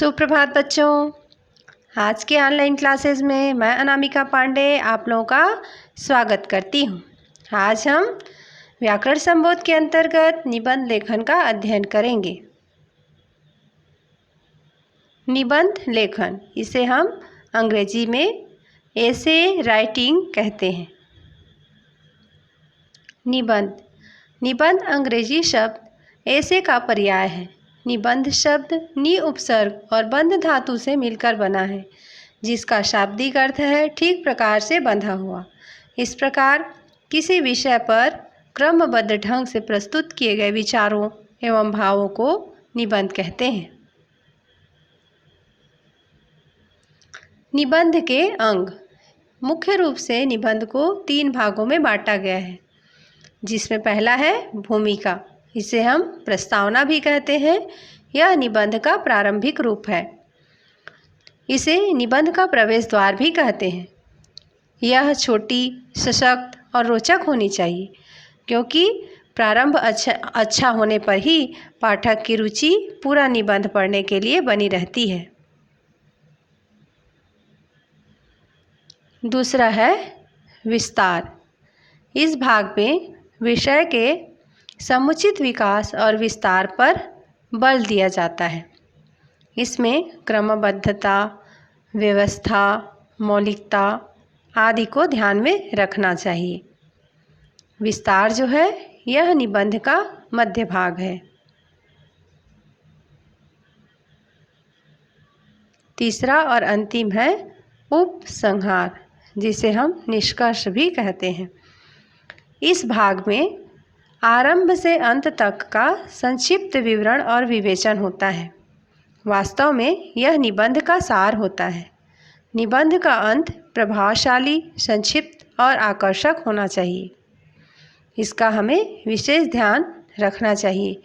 सुप्रभात बच्चों। आज के ऑनलाइन क्लासेस में मैं अनामिका पांडे आप लोगों का स्वागत करती हूँ। आज हम व्याकरण संबोध के अंतर्गत निबंध लेखन का अध्ययन करेंगे। निबंध लेखन, इसे हम अंग्रेजी में एसे राइटिंग कहते हैं। निबंध अंग्रेजी शब्द एसे का पर्याय है। निबंध शब्द नि उपसर्ग और बंध धातु से मिलकर बना है, जिसका शाब्दिक अर्थ है ठीक प्रकार से बंधा हुआ। इस प्रकार किसी विषय पर क्रमबद्ध ढंग से प्रस्तुत किए गए विचारों एवं भावों को निबंध कहते हैं। निबंध के अंग, मुख्य रूप से निबंध को 3 भागों में बांटा गया है, जिसमें पहला है भूमिका। इसे हम प्रस्तावना भी कहते हैं। यह निबंध का प्रारंभिक रूप है। इसे निबंध का प्रवेश द्वार भी कहते हैं। यह छोटी, सशक्त और रोचक होनी चाहिए, क्योंकि प्रारंभ अच्छा होने पर ही पाठक की रुचि पूरा निबंध पढ़ने के लिए बनी रहती है। दूसरा है विस्तार। इस भाग में विषय के समुचित विकास और विस्तार पर बल दिया जाता है। इसमें क्रमबद्धता, व्यवस्था, मौलिकता आदि को ध्यान में रखना चाहिए। विस्तार जो है, यह निबंध का मध्य भाग है। तीसरा और अंतिम है उपसंहार, जिसे हम निष्कर्ष भी कहते हैं। इस भाग में आरंभ से अंत तक का संक्षिप्त विवरण और विवेचन होता है। वास्तव में यह निबंध का सार होता है। निबंध का अंत प्रभावशाली, संक्षिप्त और आकर्षक होना चाहिए। इसका हमें विशेष ध्यान रखना चाहिए।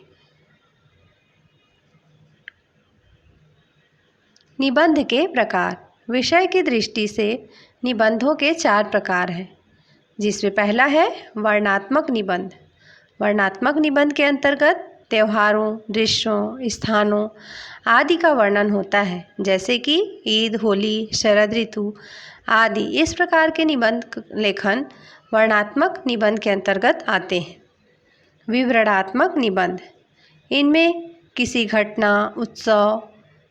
निबंध के प्रकार, विषय की दृष्टि से निबंधों के 4 प्रकार हैं, जिसमें पहला है वर्णनात्मक निबंध। वर्णनात्मक निबंध के अंतर्गत त्योहारों, दृश्यों, स्थानों आदि का वर्णन होता है, जैसे कि ईद, होली, शरद ऋतु आदि। इस प्रकार के निबंध लेखन वर्णनात्मक निबंध के अंतर्गत आते हैं। विवरणात्मक निबंध, इनमें किसी घटना, उत्सव,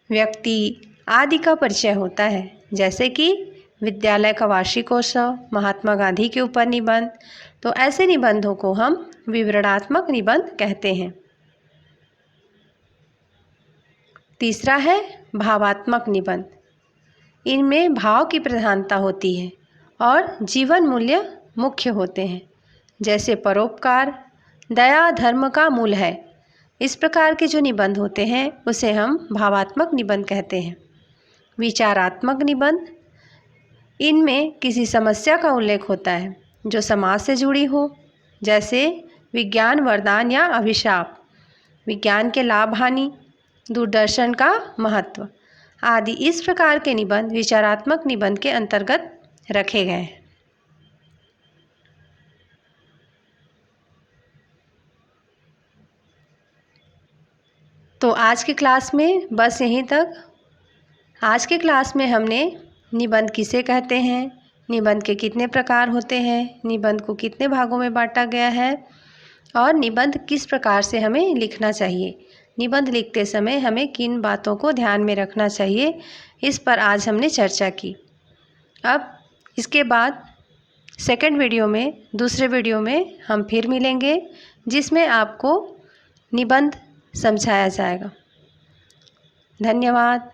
व्यक्ति आदि का परिचय होता है, जैसे कि विद्यालय का वार्षिकोत्सव, महात्मा गांधी के ऊपर निबंध। तो ऐसे निबंधों को हम विवरणात्मक निबंध कहते हैं। तीसरा है भावात्मक निबंध। इनमें भाव की प्रधानता होती है और जीवन मूल्य मुख्य होते हैं, जैसे परोपकार, दया धर्म का मूल है। इस प्रकार के जो निबंध होते हैं उसे हम भावात्मक निबंध कहते हैं। विचारात्मक निबंध, इनमें किसी समस्या का उल्लेख होता है जो समाज से जुड़ी हो, जैसे विज्ञान वरदान या अभिशाप, विज्ञान के लाभ हानि, दूरदर्शन का महत्व आदि। इस प्रकार के निबंध विचारात्मक निबंध के अंतर्गत रखे गए हैं। तो आज की क्लास में बस यहीं तक। आज के क्लास में हमने निबंध किसे कहते हैं, निबंध के कितने प्रकार होते हैं, निबंध को कितने भागों में बांटा गया है और निबंध किस प्रकार से हमें लिखना चाहिए, निबंध लिखते समय हमें किन बातों को ध्यान में रखना चाहिए, इस पर आज हमने चर्चा की। अब इसके बाद दूसरे वीडियो में हम फिर मिलेंगे, जिसमें आपको निबंध समझाया जाएगा। धन्यवाद।